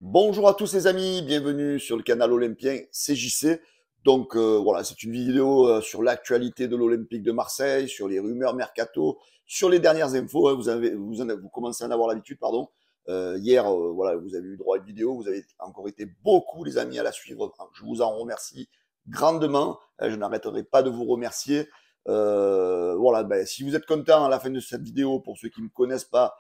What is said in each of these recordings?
Bonjour à tous les amis, bienvenue sur le canal Olympien CJC. Donc voilà, c'est une vidéo sur l'actualité de l'Olympique de Marseille, sur les rumeurs mercato, sur les dernières infos, hein. Vous commencez à en avoir l'habitude, pardon. Hier, voilà, vous avez eu droit à une vidéo, vous avez encore été beaucoup les amis à la suivre. Je vous en remercie grandement, hein, je n'arrêterai pas de vous remercier. Voilà, si vous êtes content à la fin de cette vidéo, pour ceux qui ne me connaissent pas,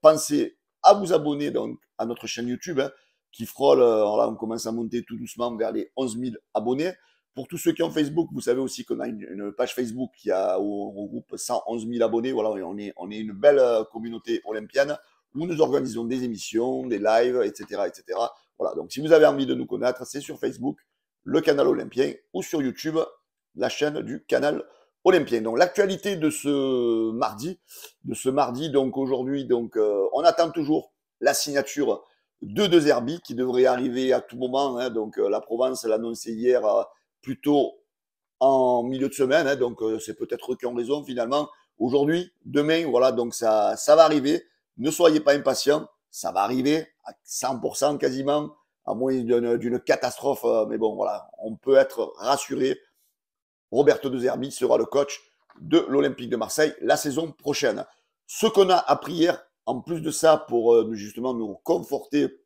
pensez à vous abonner donc à notre chaîne YouTube, hein, qui frôle, alors là on commence à monter tout doucement vers les 11 000 abonnés. Pour tous ceux qui ont Facebook, vous savez aussi qu'on a une page Facebook qui regroupe 111 000 abonnés. Voilà, on est une belle communauté olympienne où nous organisons des émissions, des lives, etc., etc. Voilà, donc si vous avez envie de nous connaître, c'est sur Facebook, le canal Olympien, ou sur YouTube, la chaîne du canal Olympien. Donc l'actualité de ce mardi, donc aujourd'hui, donc on attend toujours la signature de Zerbi qui devrait arriver à tout moment, hein. Donc la Provence l'a annoncé hier, plutôt en milieu de semaine, hein. Donc c'est peut-être eux qui ont raison finalement. Aujourd'hui, demain, voilà, donc ça va arriver. Ne soyez pas impatients, ça va arriver à 100% quasiment, à moins d'une catastrophe. Mais bon, voilà, on peut être rassuré. Roberto De Zerbi sera le coach de l'Olympique de Marseille la saison prochaine. Ce qu'on a appris hier, en plus de ça, pour justement nous conforter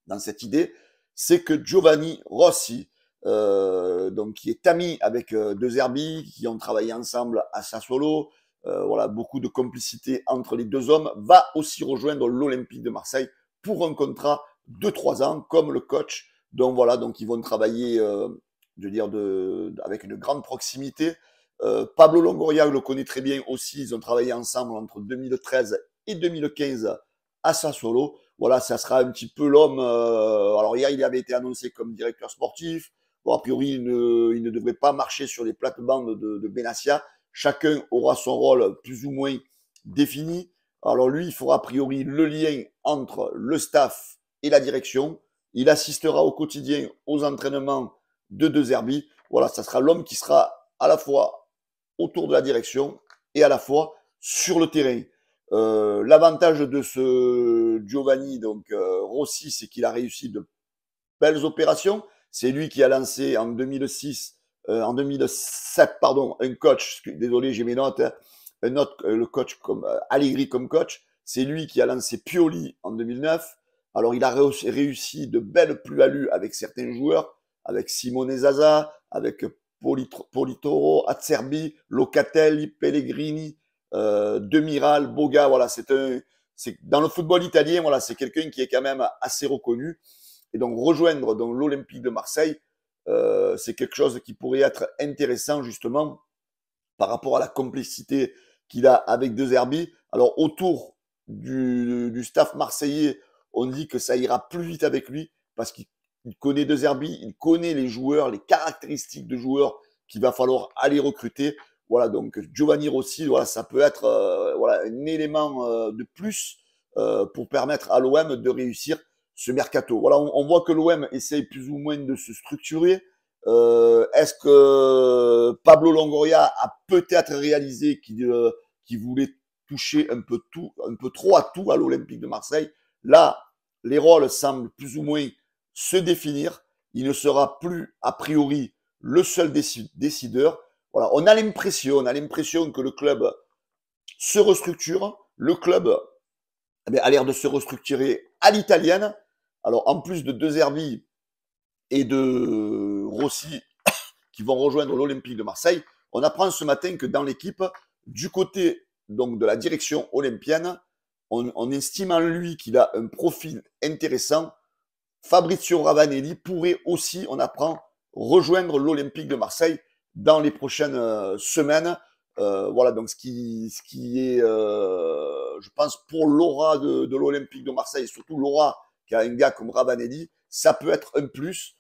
dans cette idée, c'est que Giovanni Rossi, donc qui est ami avec De Zerbi, qui ont travaillé ensemble à Sassuolo, voilà, beaucoup de complicité entre les deux hommes, va aussi rejoindre l'Olympique de Marseille pour un contrat de 3 ans comme le coach. Donc voilà, donc ils vont travailler, je veux dire, avec une grande proximité. Pablo Longoria le connaît très bien aussi, ils ont travaillé ensemble entre 2013 et 2015 à Sassuolo. Voilà, ça sera un petit peu l'homme. Alors hier, il avait été annoncé comme directeur sportif. Bon, a priori, il ne devrait pas marcher sur les plates-bandes de Benassia. Chacun aura son rôle plus ou moins défini. Alors lui, il fera a priori le lien entre le staff et la direction. Il assistera au quotidien aux entraînements de Zerbi. Voilà, ça sera l'homme qui sera à la fois autour de la direction et à la fois sur le terrain. L'avantage de ce Giovanni donc Rossi, c'est qu'il a réussi de belles opérations. C'est lui qui a lancé en 2006, en 2007, pardon, un coach. Désolé, j'ai mes notes. Hein, un autre, le coach comme Allegri comme coach. C'est lui qui a lancé Pioli en 2009. Alors il a réussi de belles plus-values avec certains joueurs, avec Simone Zaza, avec Politoro, Acerbi, Locatelli, Pellegrini, Demiral, Boga. Voilà, c'est dans le football italien, voilà, c'est quelqu'un qui est quand même assez reconnu. Et donc rejoindre donc l'Olympique de Marseille, c'est quelque chose qui pourrait être intéressant justement par rapport à la complicité qu'il a avec De Zerbi. Alors autour du staff marseillais, on dit que ça ira plus vite avec lui parce qu'il connaît De Zerbi, il connaît les joueurs, les caractéristiques de joueurs qu'il va falloir aller recruter. Voilà, donc Giovanni Rossi, voilà, ça peut être voilà, un élément de plus pour permettre à l'OM de réussir ce mercato. Voilà, on voit que l'OM essaye plus ou moins de se structurer. Est-ce que Pablo Longoria a peut-être réalisé qu'il voulait toucher un peu tout, un peu trop à tout à l'Olympique de Marseille? Là, les rôles semblent plus ou moins se définir. Il ne sera plus a priori le seul décideur. Voilà, on a l'impression que le club se restructure. Le club a l'air de se restructurer à l'italienne. Alors en plus de Zerbi et de Rossi qui vont rejoindre l'Olympique de Marseille, on apprend ce matin que dans l'équipe, du côté donc de la direction olympienne, on estime en lui qu'il a un profil intéressant. Fabrizio Ravanelli pourrait aussi, on apprend, rejoindre l'Olympique de Marseille dans les prochaines semaines. Voilà, donc ce qui est, je pense, pour l'aura de l'Olympique de Marseille, surtout l'aura qu'a un gars comme Ravanelli, ça peut être un plus.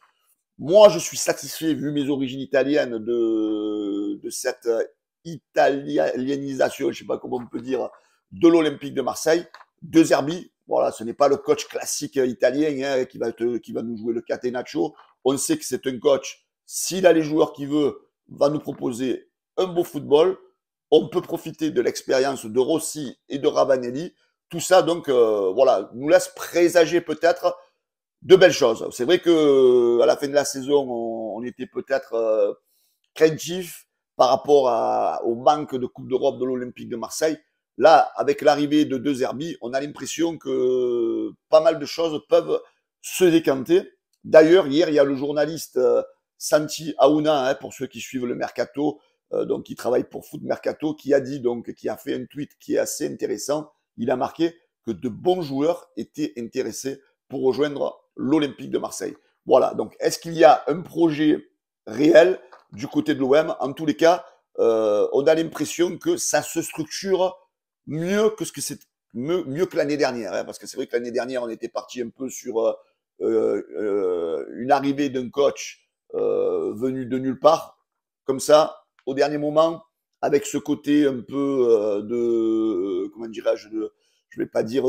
Moi, je suis satisfait, vu mes origines italiennes, de cette italianisation, je ne sais pas comment on peut dire, de l'Olympique de Marseille. De Zerbi, voilà, ce n'est pas le coach classique italien, hein, qui va nous jouer le catenaccio. On sait que c'est un coach, s'il a les joueurs qu'il veut, va nous proposer un beau football. On peut profiter de l'expérience de Rossi et de Ravanelli. Tout ça, donc, voilà, nous laisse présager peut-être de belles choses. C'est vrai que à la fin de la saison, on était peut-être craintif par rapport au manque de Coupe d'Europe de l'Olympique de Marseille. Là, avec l'arrivée de De Zerbi, on a l'impression que pas mal de choses peuvent se décanter. D'ailleurs, hier, il y a le journaliste Santi Aouna, hein, pour ceux qui suivent le mercato, donc qui travaille pour Foot Mercato, qui a dit donc, qui a fait un tweet qui est assez intéressant. Il a marqué que de bons joueurs étaient intéressés pour rejoindre l'Olympique de Marseille. Voilà. Donc, est-ce qu'il y a un projet réel du côté de l'OM? En tous les cas, on a l'impression que ça se structure mieux que ce que c'est mieux que l'année dernière, hein, parce que c'est vrai que l'année dernière on était parti un peu sur une arrivée d'un coach venu de nulle part, comme ça, au dernier moment, avec ce côté un peu comment dirais-je, je vais pas dire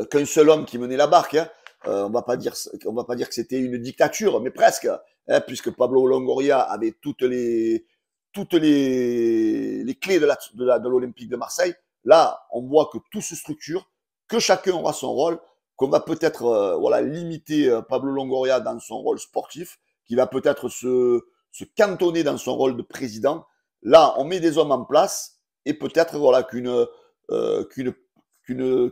qu'un seul homme qui menait la barque. Hein. On va pas dire que c'était une dictature, mais presque, hein, puisque Pablo Longoria avait toutes les clés de l'Olympique de Marseille. Là, on voit que tout se structure, que chacun aura son rôle, qu'on va peut-être voilà, limiter Pablo Longoria dans son rôle sportif, qui va peut-être se cantonner dans son rôle de président. Là, on met des hommes en place et peut-être voilà, que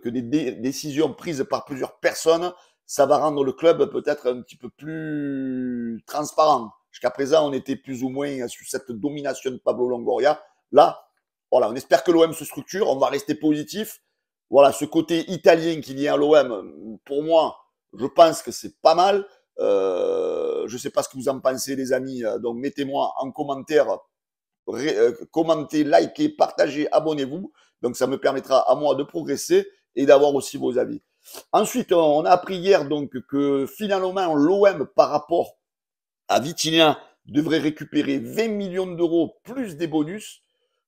des décisions prises par plusieurs personnes, ça va rendre le club peut-être un petit peu plus transparent. Jusqu'à présent, on était plus ou moins sur cette domination de Pablo Longoria. Là, voilà, on espère que l'OM se structure, on va rester positif. Voilà, ce côté italien qu'il y a à l'OM, pour moi, je pense que c'est pas mal. Je ne sais pas ce que vous en pensez, les amis. Donc, mettez-moi en commentaire, commentez, likez, partagez, abonnez-vous. Donc, ça me permettra à moi de progresser et d'avoir aussi vos avis. Ensuite, on a appris hier donc que finalement, l'OM, par rapport à Vitinha, devrait récupérer 20 millions d'euros plus des bonus.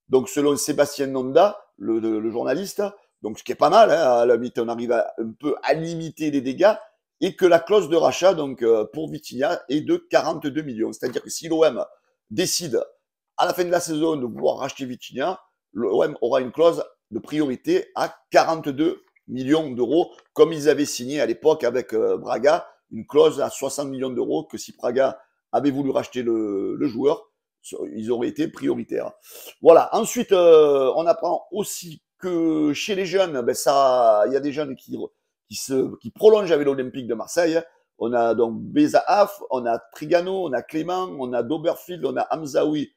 Donc, selon Sébastien Nonda, le journaliste, donc ce qui est pas mal, hein, à la limite, on arrive un peu à limiter les dégâts, et que la clause de rachat donc pour Vitinha est de 42 millions. C'est-à-dire que si l'OM décide à la fin de la saison de vouloir racheter Vitinha, l'OM aura une clause de priorité à 42 millions d'euros, comme ils avaient signé à l'époque avec Braga, une clause à 60 millions d'euros, que si Braga avait voulu racheter le joueur, ils auraient été prioritaires. Voilà. Ensuite, on apprend aussi que chez les jeunes, ben ça, il y a des jeunes qui prolongent avec l'Olympique de Marseille. On a donc Bezaaf, on a Trigano, on a Clément, on a Doberfield, on a Hamzaoui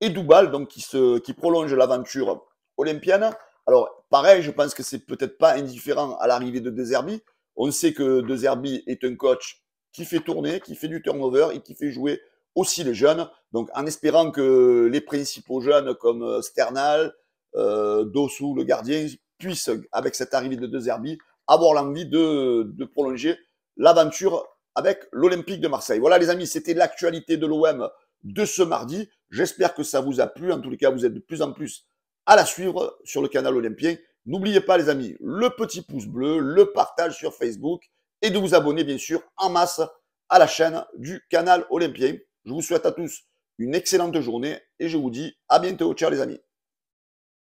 et Doubal, donc qui prolongent l'aventure olympienne. Alors, pareil, je pense que c'est peut-être pas indifférent à l'arrivée de De Zerbi. On sait que De Zerbi est un coach qui fait tourner, qui fait du turnover et qui fait jouer aussi les jeunes. Donc, en espérant que les principaux jeunes comme Sternal, Dossou, le gardien, puissent, avec cette arrivée de De Zerbi, avoir l'envie de prolonger l'aventure avec l'Olympique de Marseille. Voilà, les amis, c'était l'actualité de l'OM de ce mardi. J'espère que ça vous a plu. En tous les cas, vous êtes de plus en plus à la suivre sur le canal Olympien. N'oubliez pas, les amis, le petit pouce bleu, le partage sur Facebook et de vous abonner, bien sûr, en masse à la chaîne du canal Olympien. Je vous souhaite à tous une excellente journée et je vous dis à bientôt. Ciao, les amis.